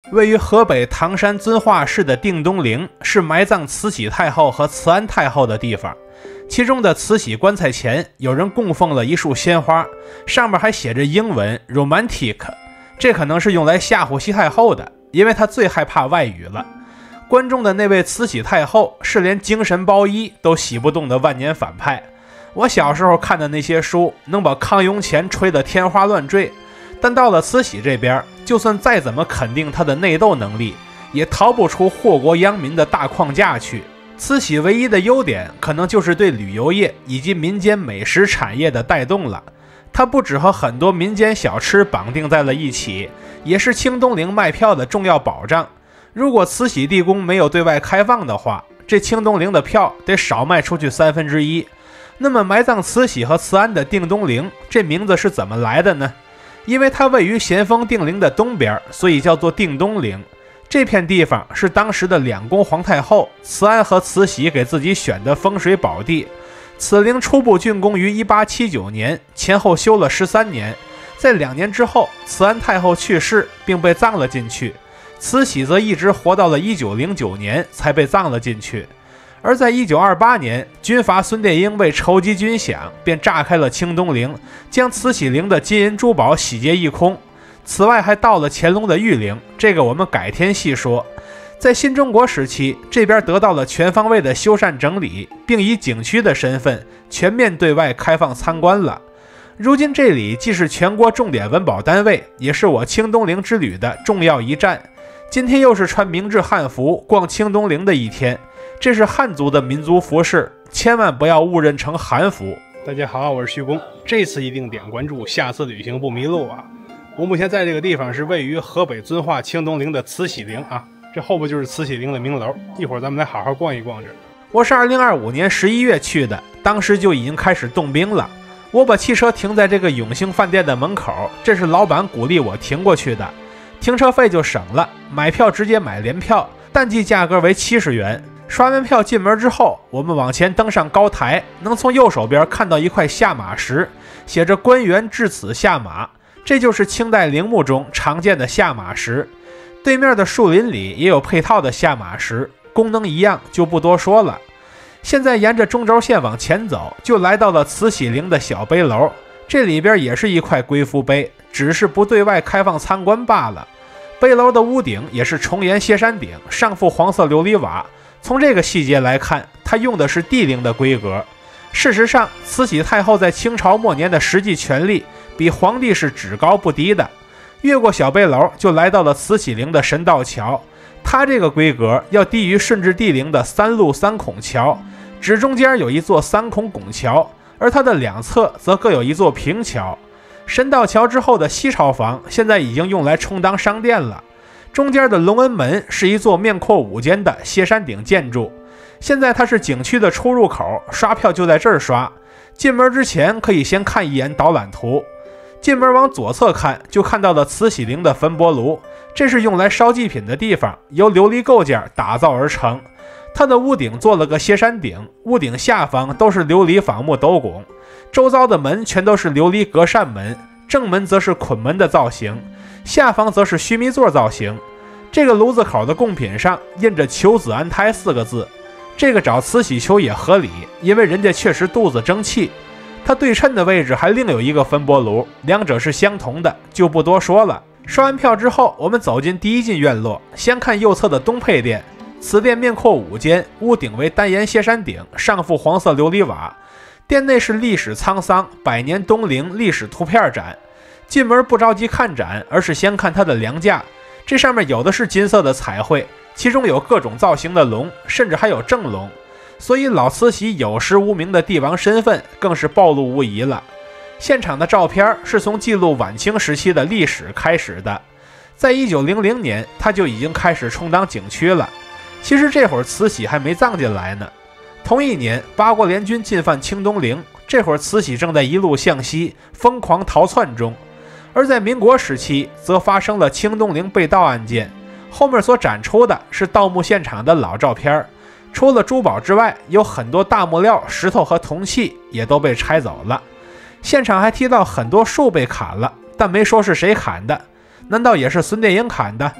位於河北唐山遵化市的定東陵是埋葬慈禧太後和慈安太后的地方。其中的慈禧棺材前有人供奉了一束鲜花，上面還寫着英文 Romantic， 這可能是用来嚇唬西太后的，因為她最害怕外語了。棺中的那位慈禧太後是連精神包衣都洗不动的万年反派。我小時候看的那些書能把康雍乾吹得天花亂墜，但到了慈禧這邊，就算再怎麼肯定她的內鬥能力，也逃不出禍國殃民的大框架去。慈禧唯一的優點可能就是對旅遊業以及民間美食產業的帶動了。它不只和很多民間小吃綁定在了一起，也是清東陵賣票的重要保障。如果慈禧地宮沒有對外開放的話，這清東陵的票得少賣出去1/3。那麼埋葬慈禧和慈安的定東陵，這名字是怎麼來的呢？因為它位於咸豐定陵的東邊，所以叫做定東陵。這片地方是當時的兩宮皇太后慈安和慈禧給自己選的風水寶地。此陵初步竣工於1879年，前後修了13年。在2年之後，慈安太後去世並被葬了進去，慈禧則一直活到了1909年才被葬了进去。而在1928年，軍閥孫殿英為籌集軍饷，便炸開了清東陵，將慈禧陵的金銀珠寶洗劫一空。此外還到了乾隆的御陵，這個我們改天細說。在新中國時期，這邊得到了全方位的修繕整理，並以景區的身份全面對外開放參觀了。如今這裡既是全國重點文保單位，也是我清東陵之旅的重要一站。今天又是穿明制漢服逛清東陵的一天，這是漢族的民族服飾，千萬不要誤認成韓服。大家好，我是徐工，這次一定點關注，下次旅行不迷路啊！我目前在這個地方是位於河北遵化清東陵的慈禧陵啊，這後邊就是慈禧陵的明樓，一會兒咱們來好好逛一逛這。我是2025年11月去的，當時就已經開始動兵了。我把汽車停在這個永興飯店的門口，這是老闆鼓勵我停過去的，停車費就省了，買票直接買聯票，淡季價格為70元。刷完票進門之後，我們往前登上高台，能從右手邊看到一塊下馬石，寫着官員至此下馬。這就是清代陵墓中常見的下馬石，對面的樹林裡也有配套的下馬石，功能一樣就不多說了。現在沿着中軸線往前走，就來到了慈禧陵的小碑樓，這裡邊也是一塊龜夫碑，只是不對外開放參觀罷了。碑樓的屋頂也是重檐歇山頂，上覆黃色琉璃瓦，從這個細節來看，它用的是帝陵的規格。事實上，慈禧太后在清朝末年的實際權力比皇帝是只高不低的。越過小碑樓，就來到了慈禧陵的神道橋，它這個規格要低於順治帝陵的3路3孔橋，只中間有一座3孔拱橋，而它的兩側則各有一座平橋。神道橋之後的西朝房現在已經用來充當商店了。中間的隆恩門是一座面阔5間的歇山頂建築，現在它是景區的出入口，刷票就在這兒刷。進門之前可以先看一眼導覽圖，進門往左側看，就看到了慈禧陵的焚帛爐，這是用來燒祭品的地方，由琉璃構件打造而成。它的屋頂做了個歇山頂，屋頂下方都是琉璃仿木斗拱，周遭的門全都是琉璃格扇門，正门则是捆门的造型，下方則是須彌座造型。這個爐子口的貢品上印着求子安胎4個字，這個找慈禧求也合理，因為人家確實肚子爭氣。它對稱的位置還另有一個焚帛爐，兩者是相同的，就不多說了。刷完票之後，我們走进第一进院落，先看右側的東配殿，此殿面阔5間，屋頂為單檐歇山頂，上覆黃色琉璃瓦。殿內是歷史滄桑100年東陵歷史圖片展。進門不着急看展，而是先看它的梁架，這上面有的是金色的彩繪，其中有各種造型的龍，甚至還有正龍，所以老慈禧有实无名的帝王身份更是暴露无遗了。現場的照片是從記錄晚清時期的歷史開始的，在1900年他就已經開始充當景區了。其實這會兒慈禧還沒葬進來呢。同一年，八國聯軍進犯清東陵，這會兒慈禧正在一路向西瘋狂逃竄中。而在民國時期，則發生了清東陵被盜案件。後面所展出的是盜墓現場的老照片，除了珠寶之外，有很多大木料、石頭和銅器也都被拆走了。現场還提到很多樹被砍了，但沒說是誰砍的，難道也是孫殿英砍的？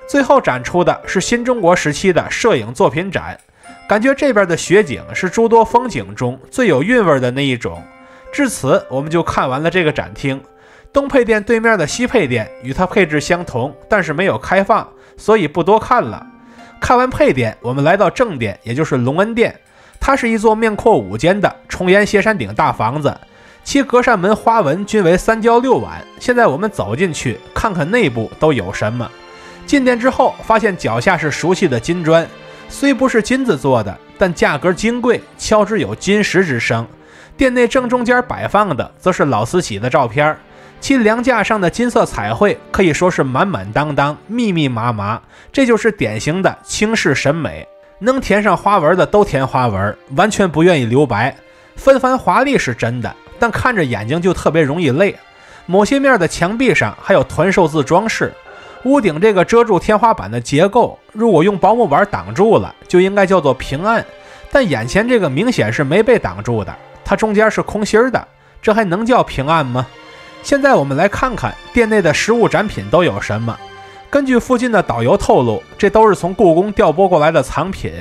最後展出的是新中國時期的攝影作品展，感覺這邊的雪景是諸多風景中最有韻味的那一種。至此，我們就看完了這個展廳。東配店對面的西配店與它配置相同，但是沒有開放，所以不多看了。看完配店，我們來到正店，也就是隆恩殿。它是一座面阔5間的重檐歇山頂大房子，其隔扇門花紋均為3角6碗。現在我們走進去，看看內部都有什麼。進店之後，發現腳下是熟悉的金磚，雖不是金子做的，但價格金貴，敲之有金石之聲。店內正中間擺放的則是老慈禧的照片，其梁架上的金色彩繪可以說是滿滿當当、密密麻麻，這就是典型的清式審美。能填上花紋的都填花紋，完全不願意留白。纷繁華麗是真的，但看着眼睛就特別容易累。某些面的牆壁上還有团壽字裝飾。屋頂這個遮住天花板的結構，如果用薄木板擋住了，就應該叫做平案，但眼前這個明顯是沒被擋住的，它中間是空心的，這還能叫平案嗎？現在我們來看看店內的實物展品都有什麼。根據附近的導遊透露，這都是從故宮調撥過來的藏品，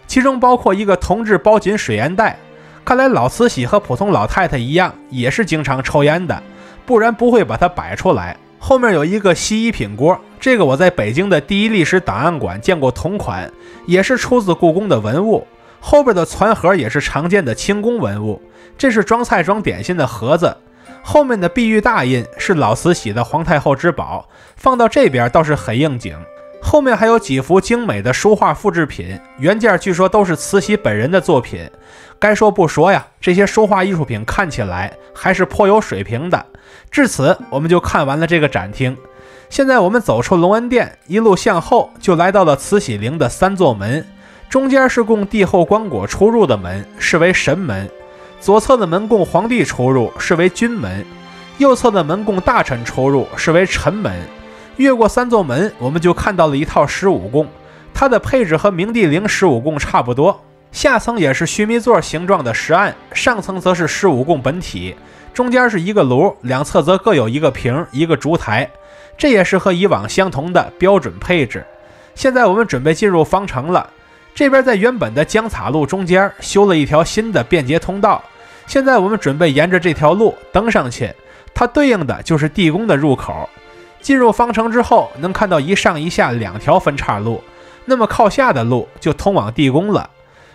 其中包括一個銅製包緊水烟袋。看來老慈禧和普通老太太一樣，也是經常抽烟的，不然不会把它摆出来。後面有一個洗衣品鍋，這個我在北京的第一歷史檔案館見過同款，也是出自故宮的文物。後邊的攢盒也是常見的清宮文物，這是裝菜裝點心的盒子。後面的碧玉大印是老慈禧的皇太后之寶，放到这邊倒是很應景。後面還有幾幅精美的書畫複製品，原件據說都是慈禧本人的作品。該說不說呀，這些書畫藝術品看起來還是頗有水平的。至此，我們就看完了這個展廳。現在我們走出隆恩殿，一路向後就來到了慈禧陵的3座門，中間是供帝後棺椁出入的門，是為神門；左側的門供皇帝出入，是為君門；右側的門供大臣出入，是為臣門。越過3座門，我們就看到了一套15供，它的配置和明帝陵15供差不多。下層也是須彌座形狀的石案，上層則是15供本體，中間是一個爐，兩側則各有一個瓶、一個燭台，這也是和以往相同的標準配置。現在我們準備進入方城了，這邊在原本的江岔路中間修了一條新的便捷通道，現在我們準備沿着這條路登上去，它對應的就是地宮的入口。進入方城之後，能看到一上一下2條分岔路，那麼靠下的路就通往地宮了。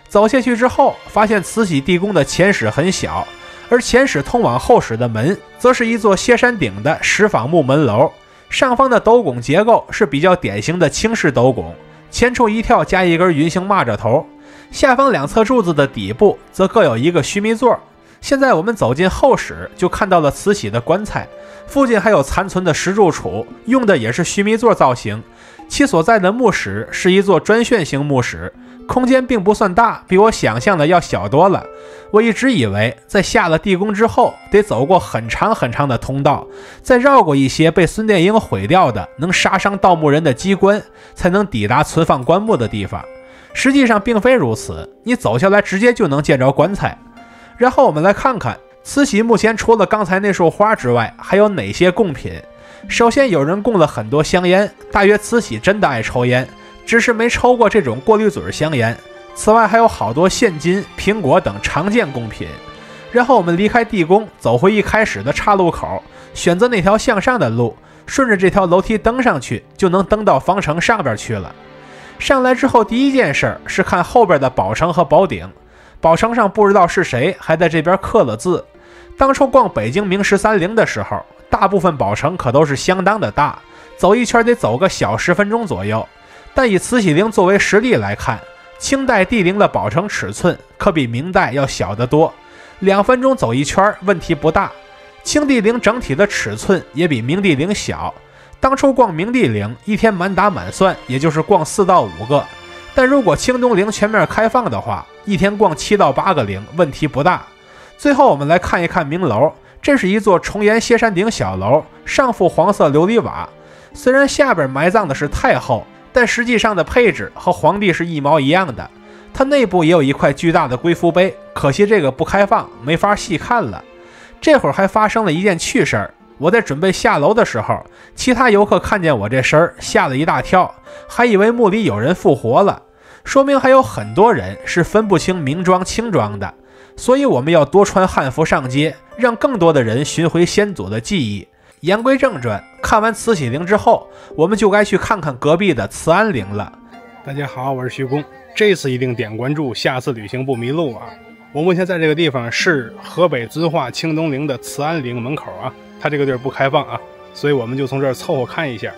走下去之後，發現慈禧地宮的前室很小，而前室通往後室的門則是一座歇山頂的石仿木門樓，上方的斗拱結構是比較典型的清式斗拱，前出一跳加一根云形蚂蚱頭，下方2側柱子的底部則各有一個須彌座。現在我們走進後室，就看到了慈禧的棺材，附近還有殘存的石柱杵，用的也是須彌座造型。其所在的墓室是一座砖旋形墓室，空間並不算大，比我想象的要小多了。我一直以為在下了地宮之後，得走過很長很長的通道，再繞過一些被孫殿英毀掉的能殺傷盜墓人的機關，才能抵達存放棺木的地方。實際上並非如此，你走下來直接就能見着棺材。然後我們來看看慈禧目前除了剛才那束花之外，還有哪些贡品。首先有人供了很多香烟，大约慈禧真的愛抽烟，只是沒抽過這種過濾嘴香煙。此外還有好多現金、蘋果等常見贡品。然後我們離開地宮，走回一開始的岔路口，選擇那條向上的路，順着這條樓梯登上去，就能登到方城上邊去了。上來之後第一件事是看後邊的寶城和寶鼎。寶城上不知道是誰還在這邊刻了字。當初逛北京明13陵的時候，大部分寶城可都是相当的大，走一圈得走個小10分鐘左右。但以慈禧陵作為實例來看，清代帝陵的寶城尺寸可比明代要小得多，2分鐘走一圈問題不大。清帝陵整體的尺寸也比明帝陵小，當初逛明帝陵一天滿打滿算也就是逛4到5個，但如果清東陵全面開放的話，一天逛7到8個陵問題不大。最後我們來看一看明樓，這是一座重檐歇山頂小樓，上覆黃色琉璃瓦。雖然下邊埋葬的是太后，但實際上的配置和皇帝是一毛一樣的。它內部也有一塊巨大的龜夫碑，可惜這個不開放，沒法細看了。這會兒還發生了一件趣事兒，我在準備下樓的時候，其他遊客看見我這身兒，嚇了一大跳，還以為墓裡有人復活了，說明還有很多人是分不清明裝清裝的。所以我們要多穿漢服上街，讓更多的人尋回先祖的記憶。言歸正傳，看完慈禧陵之後，我們就該去看看隔壁的慈安陵了。大家好，我是徐工，這次一定點關注，下次旅行不迷路啊！我目前在這個地方是河北遵化清東陵的慈安陵門口啊，它這個地兒不開放啊，所以我們就從這兒湊合看一下。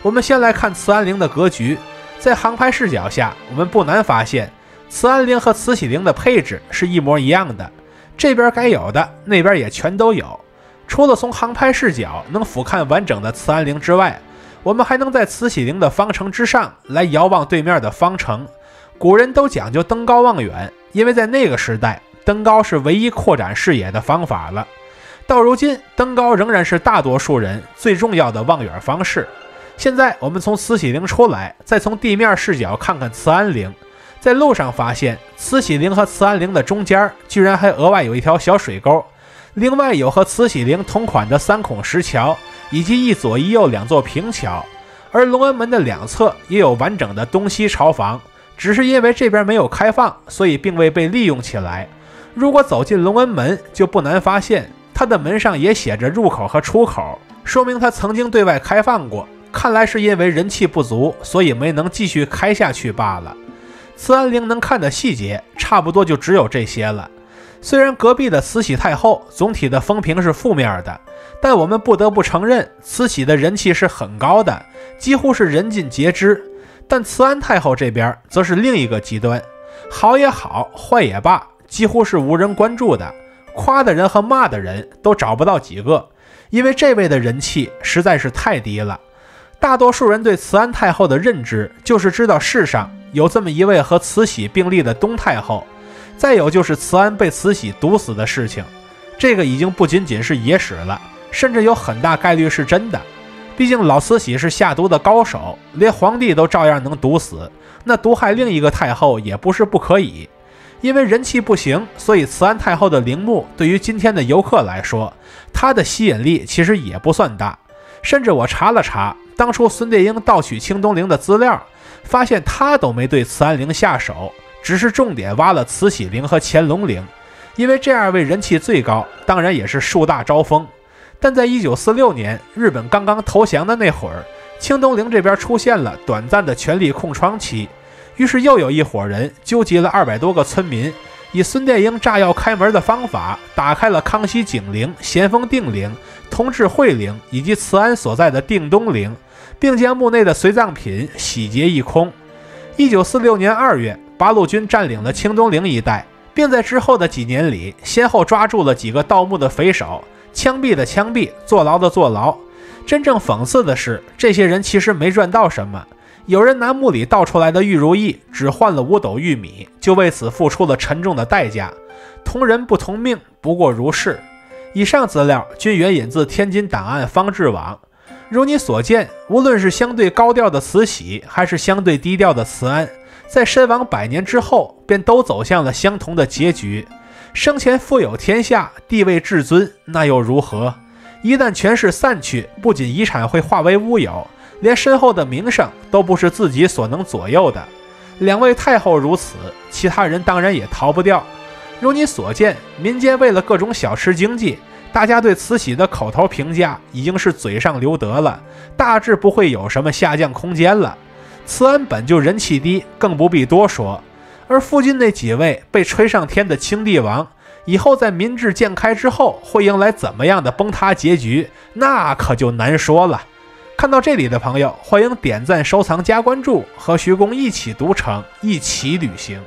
我們先來看慈安陵的格局，在航拍視角下，我們不难發现慈安陵和慈禧陵的配置是一模一樣的，這邊該有的那邊也全都有。除了從航拍視角能俯瞰完整的慈安陵之外，我们還能在慈禧陵的方城之上來遙望對面的方城。古人都講究登高望遠，因為在那個時代，登高是唯一擴展視野的方法了。到如今，登高仍然是大多數人最重要的望遠方式。現在我們從慈禧陵出來，再從地面視角看看慈安陵，在路上發現慈禧陵和慈安陵的中間居然還額外有一條小水溝，另外有和慈禧陵同款的3孔石橋，以及一左一右2座平橋，而隆安門的2側也有完整的東西朝房，只是因為這邊沒有開放，所以並未被利用起來。如果走進隆安門，就不難發現它的門上也寫着入口和出口，說明它曾經對外開放過，看來是因為人氣不足，所以沒能繼續開下去罷了。慈安陵能看的細節差不多就只有這些了。雖然隔壁的慈禧太後總體的風評是負面的，但我們不得不承認慈禧的人氣是很高的，幾乎是人盡皆知。但慈安太後這邊則是另一個極端，好也好，壞也罷，幾乎是無人關注的，誇的人和罵的人都找不到幾個，因為這位的人氣實在是太低了。大多數人對慈安太後的認知就是知道世上有這麼一位和慈禧並立的東太後，再有就是慈安被慈禧毒死的事情，這個已經不僅僅是野史了，甚至有很大概率是真的。畢竟老慈禧是下毒的高手，連皇帝都照樣能毒死，那毒害另一個太后也不是不可以。因為人氣不行，所以慈安太后的陵墓對於今天的遊客來說，它的吸引力其實也不算大。甚至我查了查，當初孫殿英盜取清東陵的資料，發現他都沒對慈安陵下手，只是重點挖了慈禧陵和乾隆陵，因為這2位人氣最高，當然也是樹大招風。但在1946年日本剛剛投降的那會兒，清東陵這邊出現了短暫的權力空窗期，於是又有一夥人糾集了200多個村民，以孫殿英炸藥開門的方法，打開了康熙景陵、咸豐定陵、同治惠陵以及慈安所在的定東陵，並將墓內的隨葬品洗劫一空。1946年2月，八路軍佔領了清東陵一帶，並在之後的幾年裡，先後抓住了幾個盜墓的匪首，槍斃的槍斃，坐牢的坐牢。真正諷刺的是，這些人其實沒賺到什麼。有人拿墓裡盜出來的玉如意，只換了5斗玉米，就為此付出了沉重的代價。同人不同命，不過如是。以上資料均援引自天津檔案方志網。如你所見，無論是相對高調的慈禧，還是相對低調的慈安，在身亡100年之後，便都走向了相同的結局。生前富有天下，地位至尊，那又如何？一旦權勢散去，不僅遺產會化為烏有，連身後的名聲都不是自己所能左右的。2位太后如此，其他人當然也逃不掉。如你所見，民間為了各種小吃經濟，大家對慈禧的口頭評價已經是嘴上留德了，大致不會有什麼下降空間了。慈安本就人氣低，更不必多說。而附近那幾位被吹上天的清帝王，以後在民智漸開之後，會迎來怎麼樣的崩塌結局，那可就難說了。看到這裡的朋友，歡迎點讚、收藏、加關注，和徐工一起讀城，一起旅行。